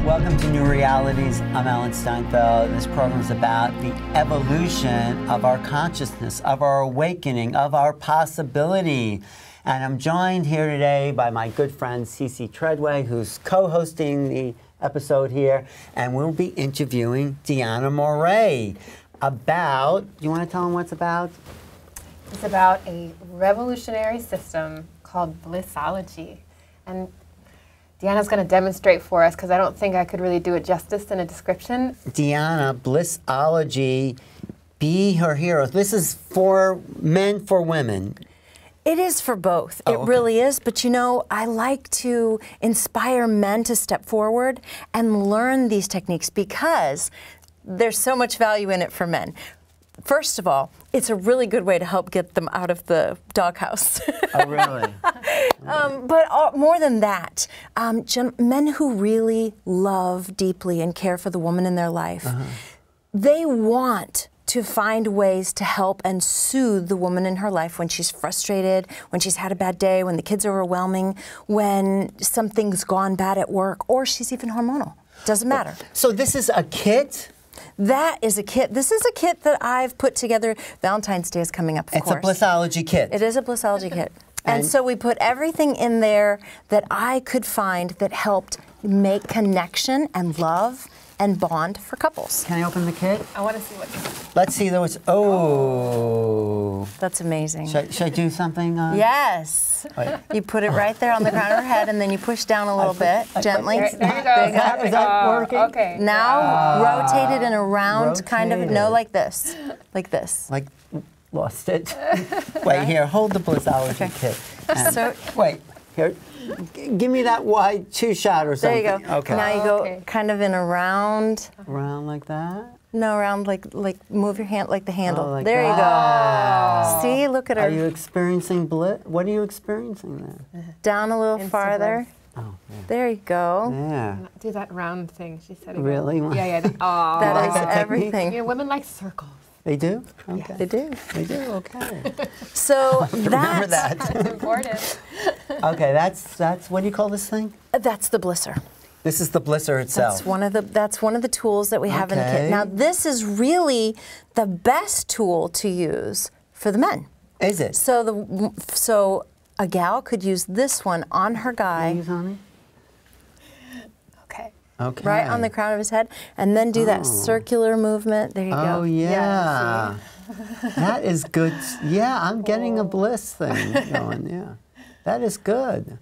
Welcome to New Realities. I'm Alan Steinfeld. This program is about the evolution of our consciousness, of our awakening, of our possibility. And I'm joined here today by my good friend Cece Treadway, who's co-hosting the episode here, and we'll be interviewing Deanna Moray about, you want to tell them what's about? It's about a revolutionary system called Blissology. And Deanna's going to demonstrate for us because I don't think I could really do it justice in a description. Deanna, Blissology, be her hero. This is for men, for women. It is for both. It really is. But you know, I like to inspire men to step forward and learn these techniques because there's so much value in it for men. First of all, it's a really good way to help get them out of the doghouse. Oh, really? But more than that, men who really love deeply and care for the woman in their life, they want to find ways to help and soothe the woman in her life when she's frustrated, when she's had a bad day, when the kid's overwhelming, when something's gone bad at work, or she's even hormonal. Doesn't matter. So this is a kit? That is a kit. This is a kit that I've put together. Valentine's Day is coming up, of course. It's a Blissology kit. It is a Blissology kit. And so we put everything in there that I could find that helped make connection and love and bond for couples. Can I open the kit? I want to see what. Let's see those. Oh. That's amazing. Should I do something? Yes. Wait. You put it right there on the crown of her head, and then you push down a little bit, gently. There you go. Is that working? Okay. Now rotate it in a round kind of, Rotate no, it. like this. Like this. Like, lost it. Wait, here, hold the Blissology kit. So, Wait, here, give me that wide two-shot or there something. you go. Okay. Now you go kind of in a round. Around like that? No, around like move your hand like the handle. Oh, like there that. you go. See, look at her. Are you experiencing bliss? What are you experiencing there? Down a little farther. Oh, yeah. There you go. Yeah. Do that round thing she said. Really? Yeah, yeah. Oh. That like is that technique? everything. You know, women like circles. They do? Okay. They do. They do? Okay. So Remember that. That's important. Okay, that's, what do you call this thing? That's the Blisser. This is the Blisser itself. That's one of the tools that we have in the Okay. kit. Now this is really the best tool to use for the men. Is it? So a gal could use this one on her guy. Use on it? Okay. Okay. Right on the crown of his head, and then do that circular movement. There you go. Oh, yeah. That is good. Yeah, I'm getting a bliss thing going, yeah. That is good.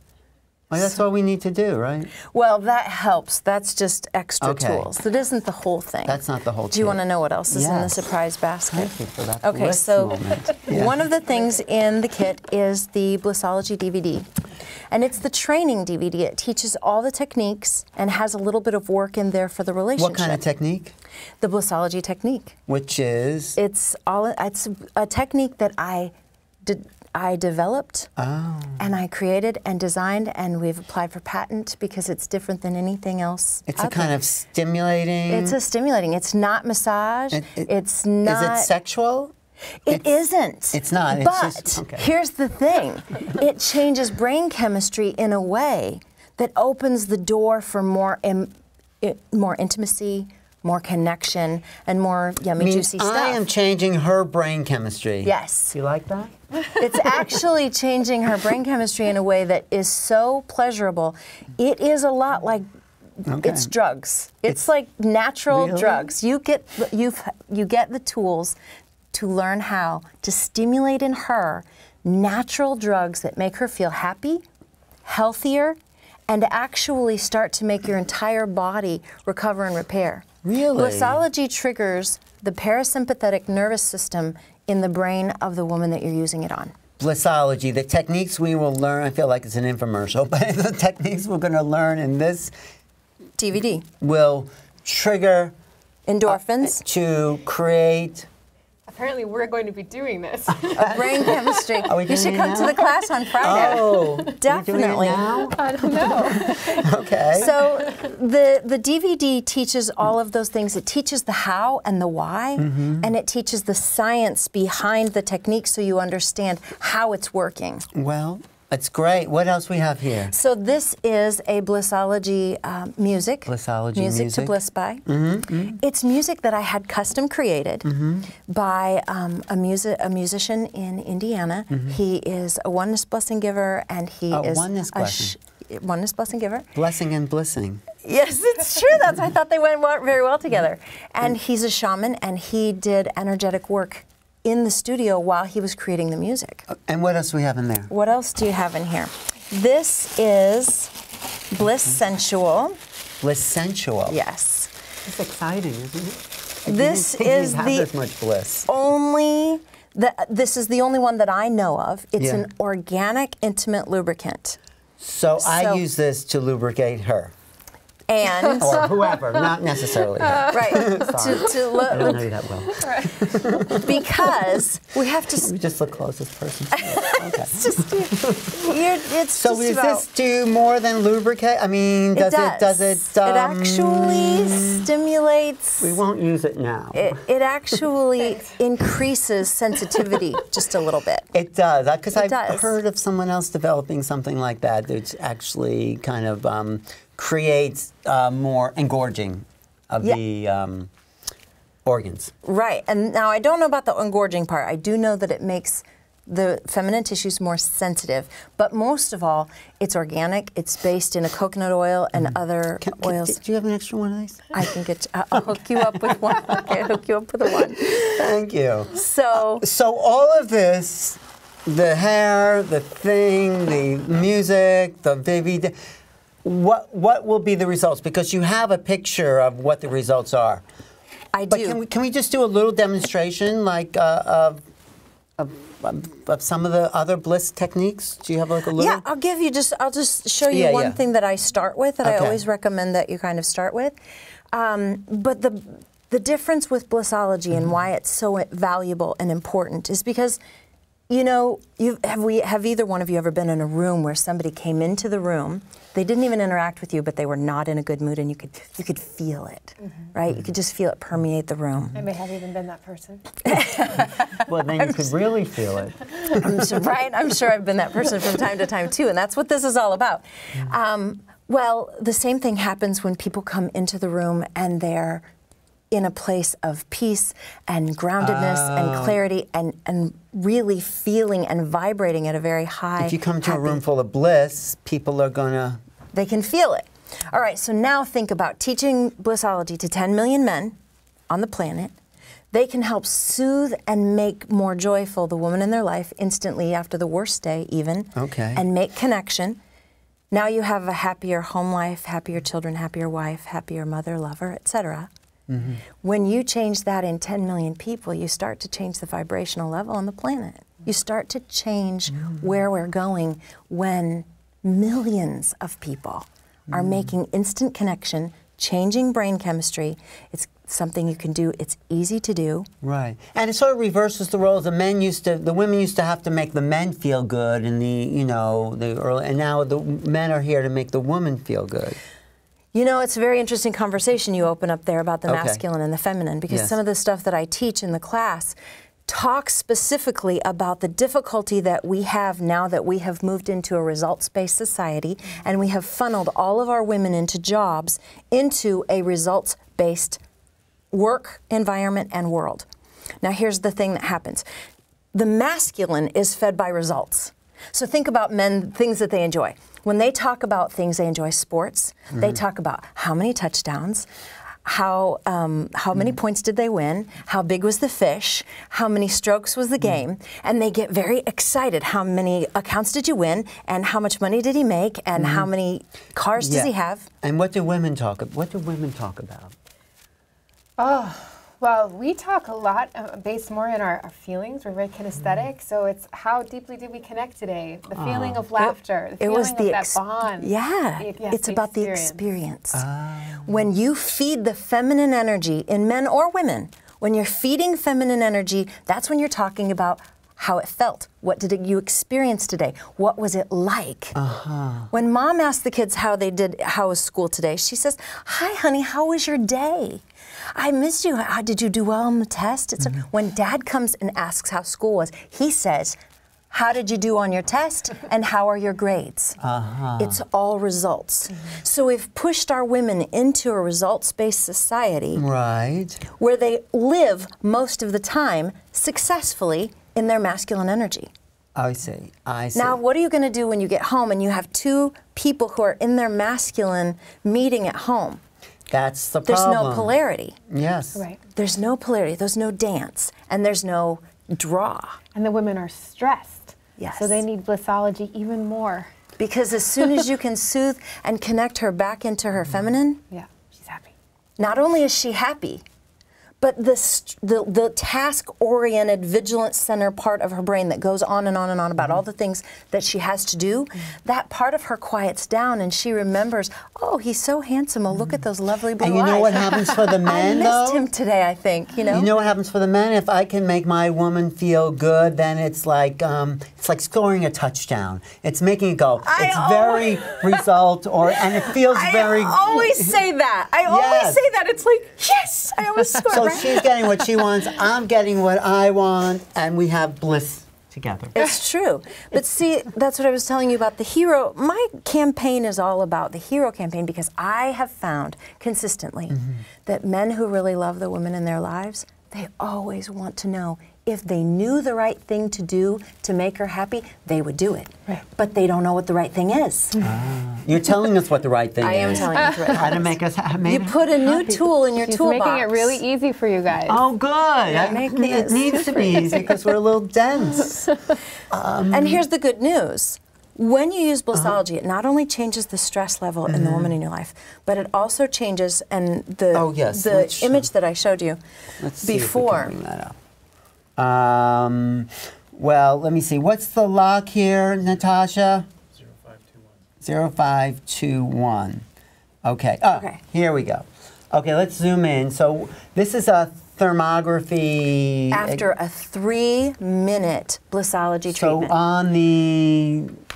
Well, that's what we need to do, right? Well, that helps. That's just extra Okay. tools. That isn't the whole thing. That's not the whole Do you kit. want to know what else is in the Yes. surprise basket? Thank you for that Okay, bliss so moment. Yeah. one of the things in the kit is the Blissology DVD. And it's the training DVD. It teaches all the techniques and has a little bit of work in there for the relationship. What kind of technique? The Blissology technique. Which is? It's a technique that I developed and I created and designed, and we've applied for patent because it's different than anything else. It's a kind of stimulating. It's a stimulating. It's not massage. It's not. Is it sexual? It isn't. It's not. It's But just, okay. here's the thing. It changes brain chemistry in a way that opens the door for more intimacy, more connection, and more yummy, juicy stuff. I am changing her brain chemistry. Yes. You like that? It's actually changing her brain chemistry in a way that is so pleasurable. It is a lot like it's drugs. It's like natural drugs. You get the tools to learn how to stimulate in her natural drugs that make her feel happy, healthier, and actually start to make your entire body recover and repair. Really? Blissology triggers the parasympathetic nervous system in the brain of the woman that you're using it on. Blissology, the techniques we will learn, I feel like it's an infomercial, but the techniques we're going to learn in this DVD. Will trigger endorphins to create. Apparently, we're going to be doing this. Brain chemistry. You should come to the class on Friday. Oh, definitely. We're doing it now? I don't know. Okay. So the DVD teaches all of those things. It teaches the how and the why, and it teaches the science behind the technique so you understand how it's working. Well, It's great. What else we have here? So this is a Blissology music. Blissology music to bliss by. It's music that I had custom created by a musician in Indiana. He is a oneness blessing giver, and he is oneness blessing. Oneness blessing giver. Blessing and blissing. Yes, it's true. I thought they went very well together. And he's a shaman, and he did energetic work in the studio while he was creating the music. And what else do we have in there? What else do you have in here? This is Bliss Sensual. Bliss Sensual. Yes. It's exciting, isn't it? This is this much bliss. This is the only one that I know of. It's an organic, intimate lubricant. So I use this to lubricate her. And or whoever, not necessarily her. Right. Sorry. I don't know you that well. Because we have to... Let me just look closest person. Okay. So does this do more than lubricate? I mean, does it it actually stimulates... We won't use it now. It actually increases sensitivity just a little bit. It does, because I've heard of someone else developing something like that. It's actually kind of creates more engorging of the organs. Right, and now I don't know about the engorging part. I do know that it makes the feminine tissues more sensitive, but most of all, it's organic. It's based in a coconut oil and other oils. Do you have an extra one of these? I can get. I'll hook you up with one. Okay, I'll hook you up with one. Thank you. So all of this, the hair, the thing, the music, the baby. What will be the results? Because you have a picture of what the results are. I do. But can we just do a little demonstration, like of some of the other bliss techniques? Do you have like a little? Yeah, I'll just show you one thing that I start with that I always recommend that you kind of start with. But the difference with Blissology and why it's so valuable and important is because, you know, have either one of you ever been in a room where somebody came into the room, they didn't even interact with you, but they were not in a good mood, and you could feel it, right? You could just feel it permeate the room. I may have even been that person. Well, then you could really feel it. I'm sure I've been that person from time to time too, and that's what this is all about. Well, the same thing happens when people come into the room and they're in a place of peace and groundedness and clarity and really feeling and vibrating at a very high. If you come to a room full of bliss, people are gonna... They can feel it. All right, so now think about teaching Blissology to 10 million men on the planet. They can help soothe and make more joyful the woman in their life instantly after the worst day even. Okay. And make connection. Now you have a happier home life, happier children, happier wife, happier mother, lover, etc. When you change that in 10 million people, you start to change the vibrational level on the planet. You start to change where we're going when millions of people are making instant connection, changing brain chemistry. It's something you can do. It's easy to do. Right. And it sort of reverses the roles. The women used to have to make the men feel good in the early, and now the men are here to make the woman feel good. You know, it's a very interesting conversation you open up there about the masculine and the feminine, because some of the stuff that I teach in the class talks specifically about the difficulty that we have now that we have moved into a results-based society and we have funneled all of our women into jobs into a results-based work environment and world. Now here's the thing that happens. The masculine is fed by results. So think about men, things that they enjoy. When they talk about things, they enjoy sports. They talk about how many touchdowns, how many points did they win, how big was the fish, how many strokes was the game, and they get very excited. How many accounts did you win, and how much money did he make, and how many cars does he have? And what do women talk about? Oh. Well, we talk a lot based more in our feelings. We're very kinesthetic, so it's how deeply did we connect today? The feeling of laughter, the feeling of that bond. Yeah, it's about the experience. When you feed the feminine energy in men or women, when you're feeding feminine energy, that's when you're talking about how it felt. What did you experience today? What was it like? When mom asked the kids how was school today, she says, "Hi, honey, how was your day? I missed you. Did you do well on the test?" When dad comes and asks how school was, he says, How did you do on your test? And how are your grades? It's all results. So we've pushed our women into a results-based society where they live most of the time successfully in their masculine energy. I see. I see. Now, what are you going to do when you get home and you have two people who are in their masculine meeting at home? That's the problem. There's no polarity. Yes. Right. There's no polarity. There's no dance. And there's no draw. And the women are stressed. Yes. So they need Blissology even more. Because as soon as you can soothe and connect her back into her feminine, Yeah, she's happy. not only is she happy, but the task-oriented, vigilant center part of her brain that goes on and on and on about all the things that she has to do, that part of her quiets down and she remembers, oh, he's so handsome. Oh, look at those lovely blue eyes. And you know what happens for the men, I missed him today, I think, you know? You know what happens for the men? If I can make my woman feel good, then it's like scoring a touchdown. It's making it go. It's very result, and it feels very... I always say that. I always say that. It's like, yes, I always score. So she's getting what she wants, I'm getting what I want, and we have bliss together. It's true. But see, that's what I was telling you about the hero. My campaign is all about the hero campaign because I have found consistently that men who really love the women in their lives, they always want to know if they knew the right thing to do to make her happy, they would do it. Right. But they don't know what the right thing is. You're telling us what the right thing is. I am telling you the right thing. How to make us happy. You put a new tool in your toolbox. She's making it really easy for you guys. Oh, good. It needs to be easy because we're a little dense. And here's the good news. When you use Blissology, it not only changes the stress level in the woman in your life, but it also changes, and the image that I showed you before. See if we can bring that up. Well, let me see. What's the lock here, Natasha? 0521. 0521. Okay. Okay. Here we go. Okay, let's zoom in. So this is a thermography. After a 3-minute Blissology treatment.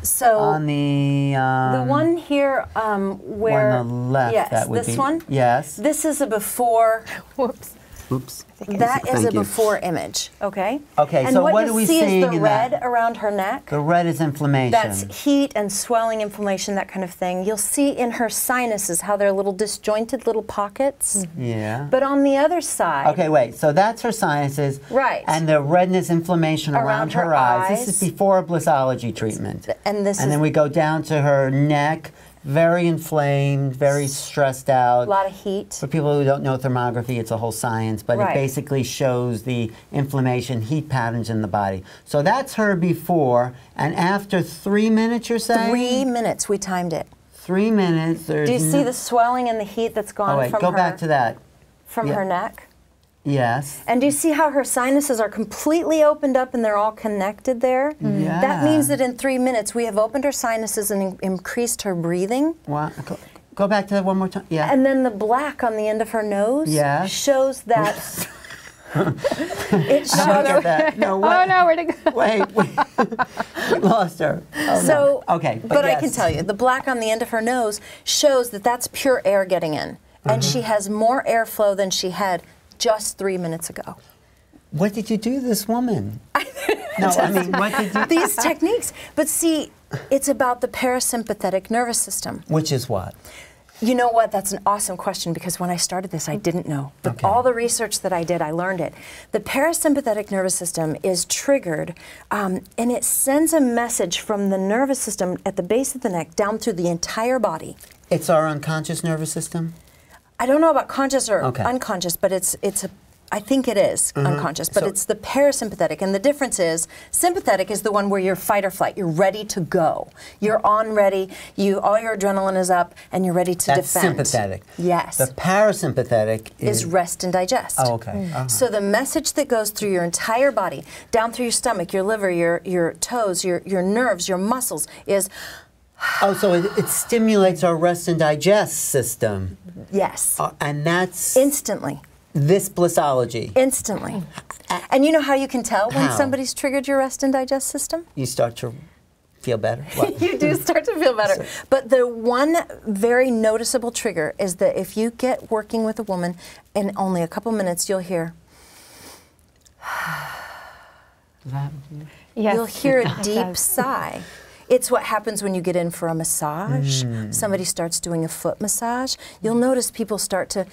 So on the the one here where on the left, that would this be, one. Yes. This is a before. Whoops. Oops. That is a before image, okay? Okay, and so what you are we see seeing is the in red that? around her neck. The red is inflammation. That's heat and swelling, inflammation, that kind of thing. You'll see in her sinuses how they're little disjointed little pockets. Yeah. But on the other side. Okay, wait. So that's her sinuses. Right. And the redness, inflammation around her eyes. This is before a Blissology treatment. And then we go down to her neck. Very inflamed, very stressed out. A lot of heat. For people who don't know thermography, it's a whole science, but it basically shows the inflammation, heat patterns in the body. So that's her before, and after 3 minutes, you're saying? 3 minutes, we timed it. 3 minutes. Do you see the swelling and the heat that's gone from her? Go back to that. From her neck? Yes. And do you see how her sinuses are completely opened up and they're all connected there? Yeah. That means that in 3 minutes we have opened her sinuses and increased her breathing. Wow. Go back to that one more time. Yeah. And then the black on the end of her nose shows that. It shows that. No, what? Oh no, where'd it go? Wait. We lost her. Oh, so, no. Okay. But I can tell you, the black on the end of her nose shows that that's pure air getting in. And she has more airflow than she had just 3 minutes ago. What did you do to this woman? No, I mean, what did you... These techniques. But see, it's about the parasympathetic nervous system. Which is what? You know what? That's an awesome question because when I started this, I didn't know. But all the research that I did, I learned it. The parasympathetic nervous system is triggered, and it sends a message from the nervous system at the base of the neck down through the entire body. It's our unconscious nervous system? I don't know about conscious or unconscious, but I think it is unconscious, but it's the parasympathetic. And the difference is, sympathetic is the one where you're fight or flight. You're ready to go. You're on ready. All your adrenaline is up, and you're ready to defend. That's sympathetic. Yes. The parasympathetic is rest and digest. Oh, okay. So the message that goes through your entire body, down through your stomach, your liver, your toes, your nerves, your muscles, is... Oh, so it stimulates our rest and digest system. Yes. And that's... Instantly. This Blissology. Instantly. And you know how you can tell when somebody's triggered your rest and digest system? You start to feel better. You do start to feel better. But the one very noticeable trigger is that if you get working with a woman, in only a couple minutes you'll hear... Does that happen to you? Yes. You'll hear a deep sigh. It's what happens when you get in for a massage. Somebody starts doing a foot massage. You'll notice people start to,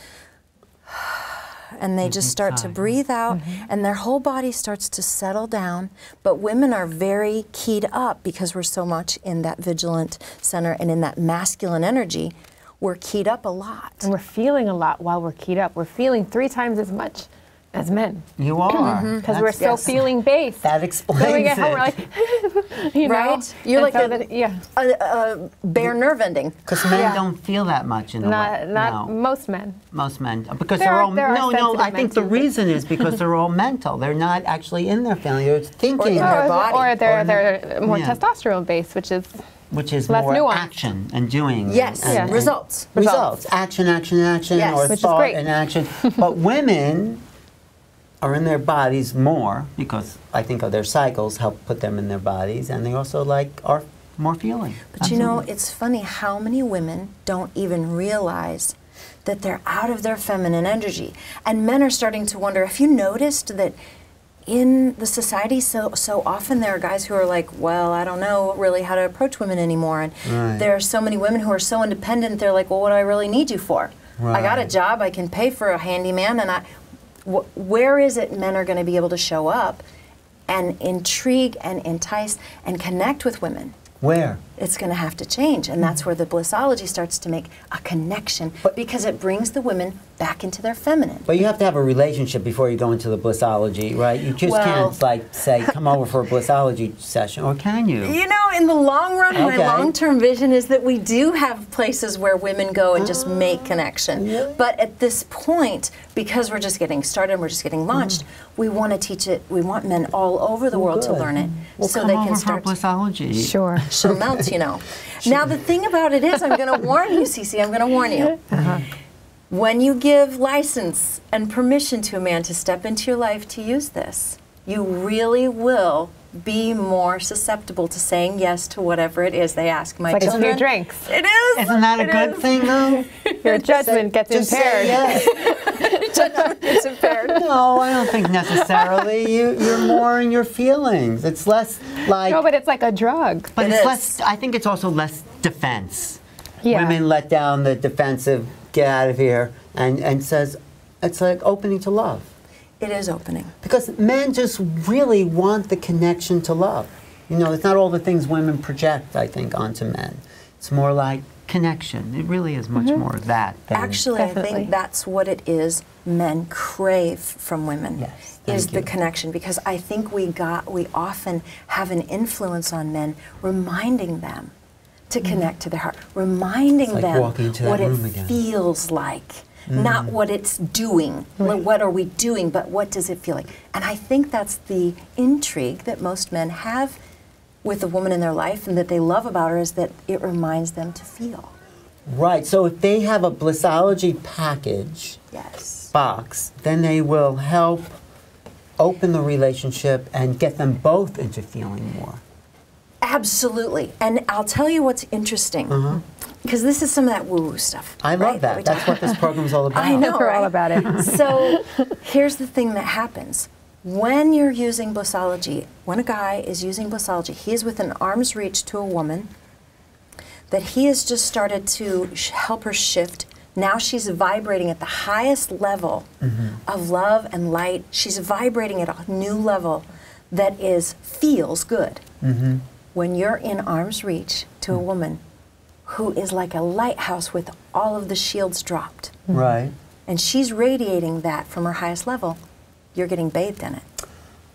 and they just start to breathe out, and their whole body starts to settle down. But women are very keyed up because we're so much in that vigilant center and in that masculine energy. We're keyed up a lot. And we're feeling a lot while we're keyed up. We're feeling 3 times as much as men. You are. Because we're so feeling based. That explains So we get it. home, we're like, you know? Right? You're like a bare nerve ending. Because men don't feel that much in the way. Not most men. Most men, because There they're are- all there are no. sensitive I men think the too, but- reason is because they're all mental. They're not actually in their feeling. They're thinking, their body. Or they're more Yeah. testosterone based, which is which is less more nuanced. action and doing. Yes, and results. Results. Action, action, action, Yes. or Which is thought great. and action. But women are in their bodies more because I think of their cycles help put them in their bodies, and they also are more feeling. But you know, it's funny how many women don't even realize that they're out of their feminine energy. And men are starting to wonder, have you noticed that in the society so often there are guys who are like, well, I don't know really how to approach women anymore. And there are so many women who are so independent, they're like, well, what do I really need you for? I got a job, I can pay for a handyman, and where is it men are going to be able to show up and intrigue and entice and connect with women? Where? It's going to have to change, and that's where the Blissology starts to make a connection because it brings the women back into their feminine. But you have to have a relationship before you go into the Blissology, right? You just can't say, come over for a Blissology session, or can you? You know, in the long run, my long-term vision is that we do have places where women go and just make connection. Yeah. But at this point, because we're just getting started and we're just getting launched, we want to teach it. We want men all over the world to learn it, so they can start. For Blissology. sure. She'll melt, you know. Now the thing about it is, I'm going to warn you, Cece. I'm going to warn you. When you give license and permission to a man to step into your life to use this, you really will be more susceptible to saying yes to whatever it is they ask. My Like a children, few drinks. It is. Isn't that a good thing, though? Your judgment gets Just say impaired. yes. It's impaired. No, I don't think necessarily. You're more in your feelings. It's less like. No, but it's like a drug. But It it's is. less. I think it's also less defense. Yeah. Women let down the defensive, get out of here, and says, it's like opening to love. It is opening. Because men just really want the connection to love. You know, it's not all the things women project, I think, onto men. It's more like connection. It really is much more of that. Than Actually, I Definitely. think that's what it is men crave from women, Yes, is thank the you. connection. Because I think we often have an influence on men, reminding them to connect to their heart, reminding like them walking into that what it room again. feels like. Not what it's doing, what are we doing, but what does it feel like? And I think that's the intrigue that most men have with a woman in their life and that they love about her, is that it reminds them to feel. Right. So if they have a Blissology package Yes. box, then they will help open the relationship and get them both into feeling more. Absolutely. And I'll tell you what's interesting, because this is some of that woo-woo stuff. I love right, that. we That's talk- what this program's all about. I know, We're all right? about it. So here's the thing that happens. When you're using Blissology, when a guy is using Blissology, he is within arm's reach to a woman that he has just started to help her shift. Now she's vibrating at the highest level of love and light. She's vibrating at a new level that feels good. When you're in arm's reach to a woman who is like a lighthouse with all of the shields dropped, Right. and she's radiating that from her highest level, you're getting bathed in it.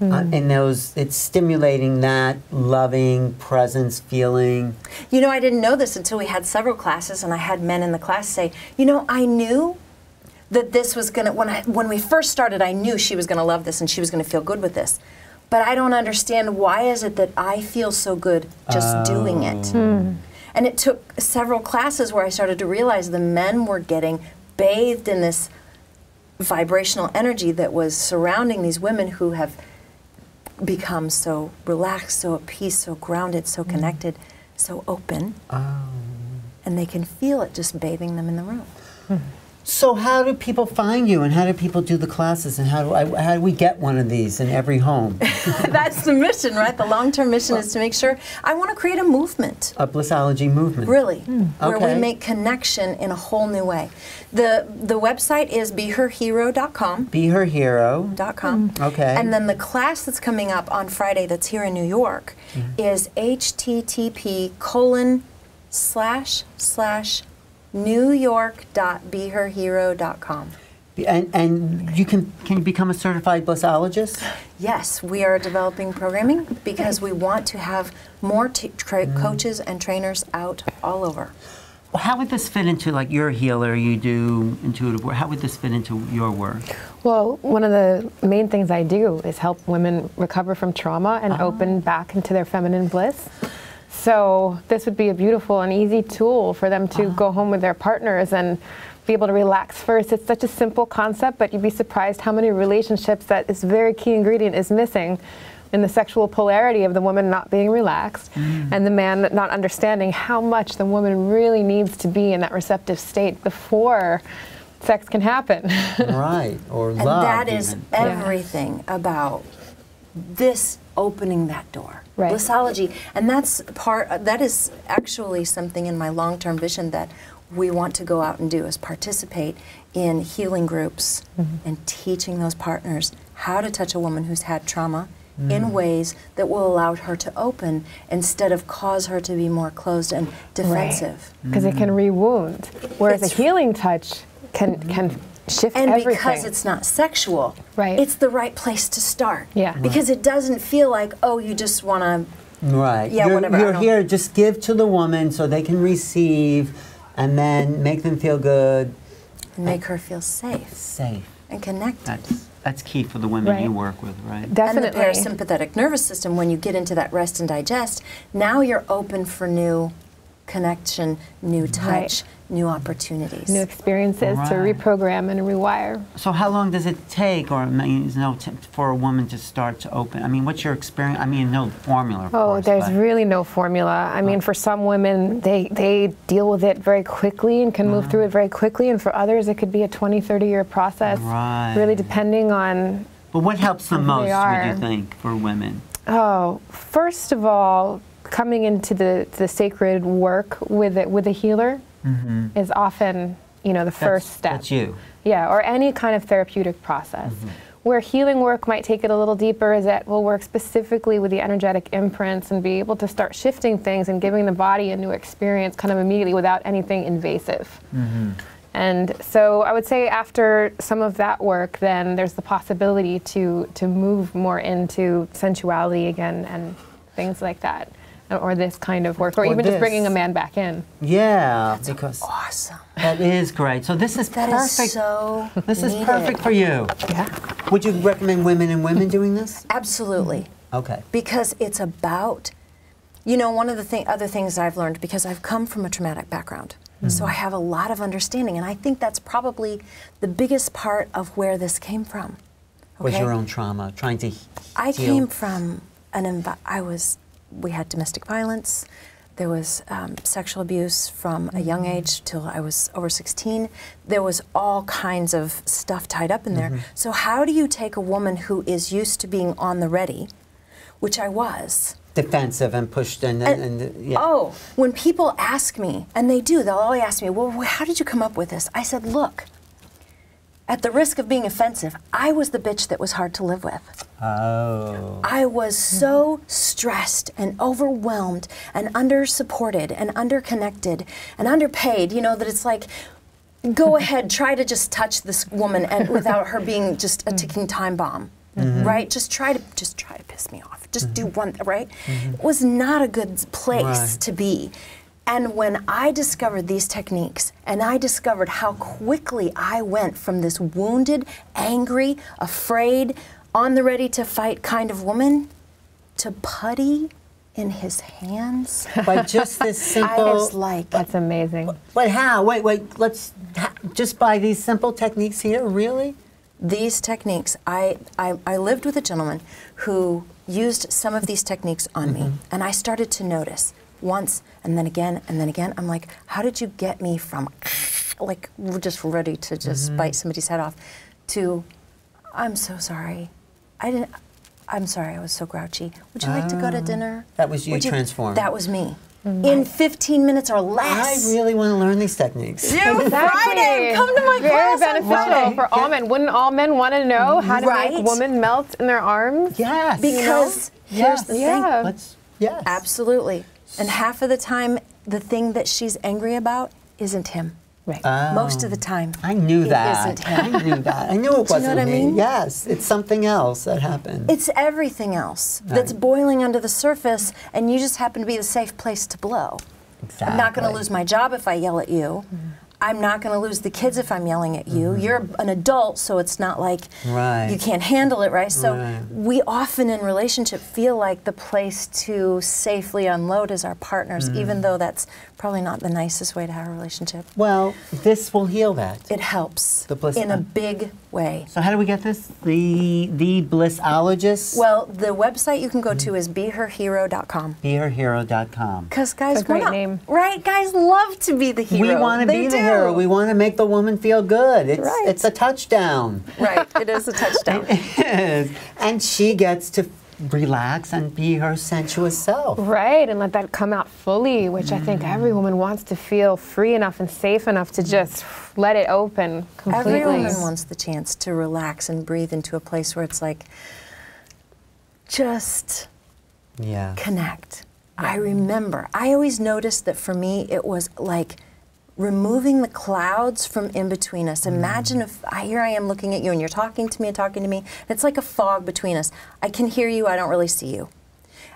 In those, it's stimulating that loving presence feeling. You know, I didn't know this until we had several classes, and I had men in the class say, you know, I knew that this was going to, when we first started, I knew she was going to love this and she was going to feel good with this. But I don't understand, why is it that I feel so good just doing it? And it took several classes where I started to realize the men were getting bathed in this vibrational energy that was surrounding these women who have become so relaxed, so at peace, so grounded, so connected, so open. And they can feel it just bathing them in the room. So how do people find you, and how do people do the classes, and how do we get one of these in every home? That's the mission, right? The long-term mission is to make sure, I want to create a movement. A Blissology movement. Really, where Okay. we make connection in a whole new way. The website is beherhero.com. BeHerHero.com. Okay. And then the class that's coming up on Friday that's here in New York is http://newyork.beherhero.com. And you can you become a certified Blissologist? Yes, we are developing programming because we want to have more coaches and trainers out all over. Well, how would this fit into, like, you're a healer, you do intuitive work, how would this fit into your work? Well, one of the main things I do is help women recover from trauma and open back into their feminine bliss. So this would be a beautiful and easy tool for them to go home with their partners and be able to relax first. It's such a simple concept, but you'd be surprised how many relationships that this very key ingredient is missing in the sexual polarity of the woman not being relaxed and the man not understanding how much the woman really needs to be in that receptive state before sex can happen. Right, or And love. that is even. everything about this opening that door. Right. Blissology. And that is actually something in my long-term vision that we want to go out and do, is participate in healing groups and teaching those partners how to touch a woman who's had trauma in ways that will allow her to open instead of cause her to be more closed and defensive. Because it can re-wound, whereas a healing touch can shift And everything. because it's not sexual, Right. it's the right place to start. Yeah. Because it doesn't feel like, oh, you just want to, Right. Yeah, whatever, I You're don't- here, just give to the woman so they can receive, and then make them feel good. make her feel safe Safe. and connected. That's key for the women Right. you work with, right? Definitely. And the parasympathetic nervous system, when you get into that rest and digest, now you're open for new connection, new touch, new opportunities. New experiences to Right. reprogram and rewire. So how long does it take, or for a woman to start to open? I mean, what's your experience? I mean, no formula, of Oh, course, there's but- really no formula. I mean, for some women, they deal with it very quickly and can move through it very quickly, and for others, it could be a 20, 30-year process, Right. really depending on. But what helps the who most, they would are. you think, for women? Oh, first of all, coming into the sacred work with a healer is often, the first step. That's you. Yeah, or any kind of therapeutic process. Where healing work might take it a little deeper is that we'll work specifically with the energetic imprints and be able to start shifting things and giving the body a new experience kind of immediately without anything invasive. And so I would say after some of that work, then there's the possibility to move more into sensuality again and things like that. Or this kind of work, or even just bringing a man back in. Yeah, because Awesome. that is great. So this is That perfect. is so This is needed. perfect for you. Yeah. Would you recommend women and women doing this? Absolutely. Okay. Because it's about, one of the other things I've learned, because I've come from a traumatic background, so I have a lot of understanding, and I think that's probably the biggest part of where this came from. Was okay? your own trauma, trying to I heal? came from we had domestic violence. There was sexual abuse from a young age till I was over 16. There was all kinds of stuff tied up in there. So how do you take a woman who is used to being on the ready, which I was, defensive and pushed and yeah. oh, when people ask me, and they do, they'll always ask me, well, how did you come up with this? I said, look, at the risk of being offensive, I was the bitch that was hard to live with. Oh. I was so stressed and overwhelmed and under-supported and under-connected and underpaid, that it's like, go ahead, try to just touch this woman and without her being just a ticking time bomb, right? Just try to piss me off. Just do one, right? It was not a good place Right. to be. And when I discovered these techniques, and I discovered how quickly I went from this wounded, angry, afraid, on the ready to fight kind of woman, to putty in his hands. By just this simple. I was like, That's amazing. Wait, how? Wait. Just by these simple techniques here, really? these techniques, I lived with a gentleman who used some of these techniques on me, and I started to notice once and then again and then again. I'm like, how did you get me from like we're just ready to just bite somebody's head off, to, I'm so sorry. I'm sorry, I was so grouchy. Would you like to go to dinner? That was you transformed. That was me. In 15 minutes or less. I really want to learn these techniques. Exactly. Friday, come to my class. Very beneficial for all men. Wouldn't all men want to know how to Right. make women melt in their arms? Yes. Because here's the thing. Yeah. Yes. Absolutely. And half of the time, the thing that she's angry about isn't him. Right. Most of the time. I knew it that. isn't him. I knew that. I knew it wasn't Do you know what I me. mean? Yes. It's something else that happened. It's everything else that's boiling under the surface, and you just happen to be the safe place to blow. Exactly. I'm not going to lose my job if I yell at you. I'm not going to lose the kids if I'm yelling at you. You're an adult, so it's not like you can't handle it, right? So we often in relationship feel like the place to safely unload is our partners, even though that's probably not the nicest way to have a relationship. Well, this will heal that. It helps The bliss in a big way. So how do we get this? The Blissology? Well, the website you can go to is beherhero.com. BeHerHero.com. Because guys, It's a great we're not, name. right? Guys love to be the hero. We want to be the hero. We want to make the woman feel good. It's a touchdown. Right, it is a touchdown. It is. And she gets to relax and be her sensuous self. Right, and let that come out fully, which I think every woman wants to feel free enough and safe enough to just let it open completely. Every woman wants the chance to relax and breathe into a place where it's like, just connect. I remember, I always noticed that for me, it was like removing the clouds from in between us. Imagine if here I am looking at you and you're talking to me and talking to me. It's like a fog between us. I can hear you, I don't really see you.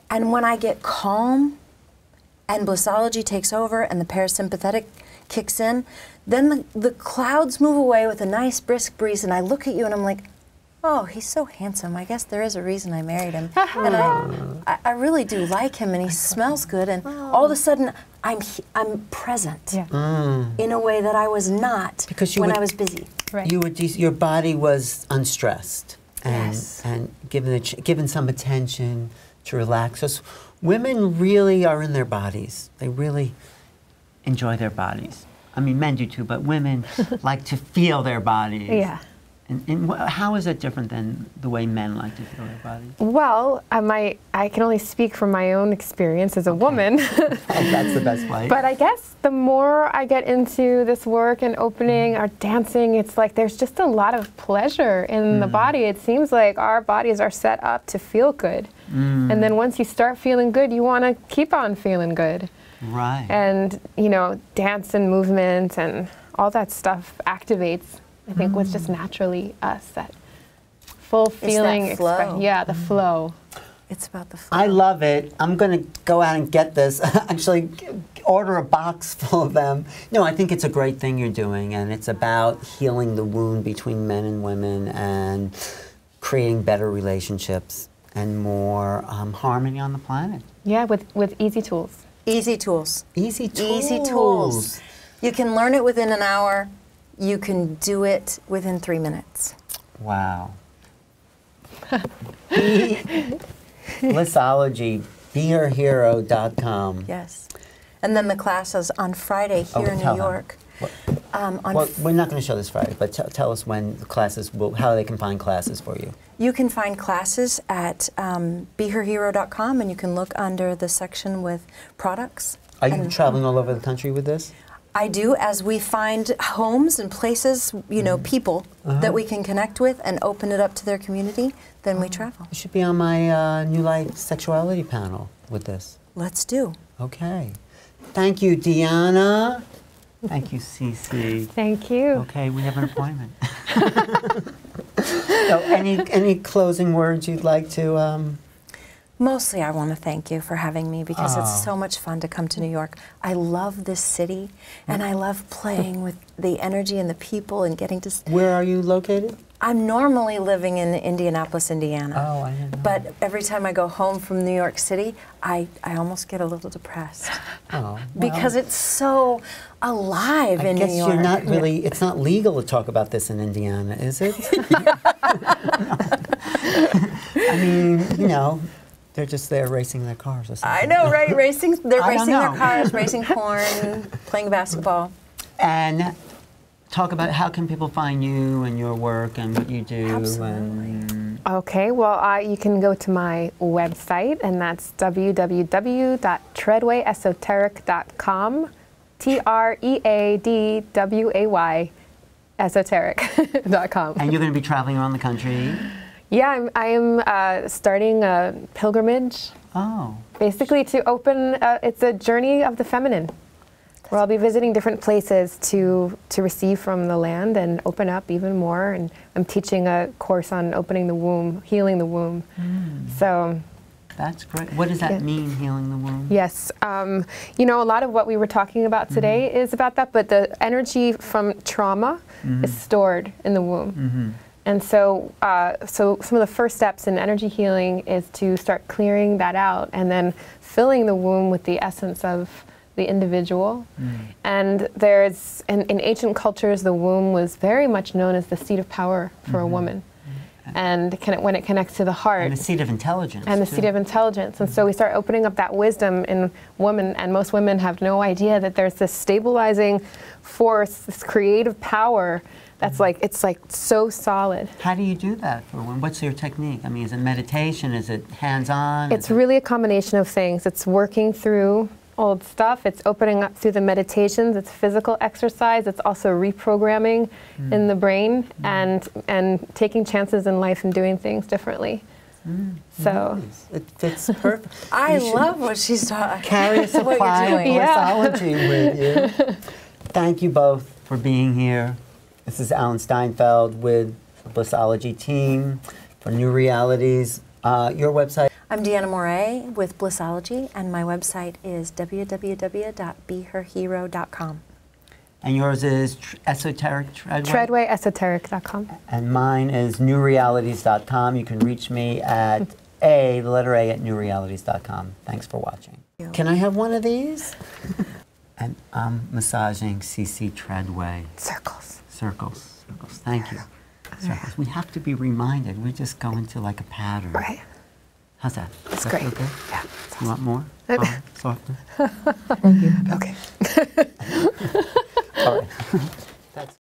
And when I get calm and Blissology takes over and the parasympathetic kicks in, then the clouds move away with a nice brisk breeze and I look at you and I'm like, oh, he's so handsome. I guess there is a reason I married him. And I really do like him and he smells good and all of a sudden I'm present in a way that I was not when I was busy. Right. Your body was unstressed and given some attention to relax. So women really are in their bodies. They really enjoy their bodies. I mean, men do too, but women like to feel their bodies. Yeah. And how is that different than the way men like to feel their bodies? Well, I can only speak from my own experience as a woman. That's the best way. But I guess the more I get into this work and opening or dancing, it's like there's just a lot of pleasure in the body. It seems like our bodies are set up to feel good. And then once you start feeling good, you want to keep on feeling good. Right. And, dance and movement and all that stuff activates, I think, what's just naturally us, that full feeling. It's that flow. The flow. It's about the flow. I love it. I'm going to go out and get this. Actually, order a box full of them. No, I think it's a great thing you're doing, and it's about healing the wound between men and women and creating better relationships and more harmony on the planet. Yeah, with easy tools. Easy tools. Easy tools. Easy tools. You can learn it within an hour. You can do it within 3 minutes. Wow. Blissology, BeHerHero.com. Yes. And then the class is on Friday here in New York. We're not going to show this Friday, but tell us when the classes how they can find classes for you. You can find classes at BeHerHero.com, and you can look under the section with products. Are you traveling all over the country with this? I do, as we find homes and places, people that we can connect with and open it up to their community, then we travel. You should be on my New Light Sexuality panel with this. Let's do. Okay. Thank you, Deanna. Thank you, Cece. Thank you. Okay, we have an appointment. So, any closing words you'd like to? Mostly I want to thank you for having me because it's so much fun to come to New York. I love this city and I love playing with the energy and the people and getting to... Where are you located? I'm normally living in Indianapolis, Indiana. Oh, I didn't know. But every time I go home from New York City, I almost get a little depressed. Oh, well, because it's so alive in New York. I guess you're not really, it's not legal to talk about this in Indiana, is it? I mean, they're just there racing their cars or something. I know, right? They're racing their know. cars, racing porn, playing basketball. And talk about how can people find you and your work and what you do. Absolutely. Okay, well, you can go to my website, and that's www.treadwayesoteric.com, TREADWAY, esoteric.com. And you're going to be traveling around the country? Yeah, I am starting a pilgrimage. Oh. Basically to open, it's a journey of the feminine, where I'll be visiting different places to receive from the land and open up even more. And I'm teaching a course on opening the womb, healing the womb. So. That's great. What does that mean, healing the womb? Yes. You know, a lot of what we were talking about today is about that, but the energy from trauma is stored in the womb. And so, so some of the first steps in energy healing is to start clearing that out and then filling the womb with the essence of the individual. And there's, in ancient cultures, the womb was very much known as the seat of power for a woman. And when it connects to the heart. And the seat of intelligence. And the seat of intelligence. And so we start opening up that wisdom in women, and most women have no idea that there's this stabilizing force, this creative power that's like, it's like so solid. How do you do that for women? What's your technique? I mean, is it meditation? Is it hands-on? It's really a combination of things. It's working through old stuff. It's opening up through the meditations. It's physical exercise. It's also reprogramming in the brain and taking chances in life and doing things differently. So nice. It fits perfect. I love what she's talking. Carry a supply of Blissology with you. Thank you both for being here. This is Alan Steinfeld with the Blissology team for New Realities. Your website? I'm Deanna Moray with Blissology, and my website is www.beherhero.com. And yours is Esoteric Treadway? Treadwayesoteric.com. And mine is newrealities.com. You can reach me at the letter A at newrealities.com. Thanks for watching. Can I have one of these? And I'm massaging CC Treadway. Circles. Circles. Circles. Thank you. Circles. We have to be reminded. We just go into like a pattern. Right. How's that? That's Does that great. feel good? Yeah. You want more? Softer? Thank you. Okay.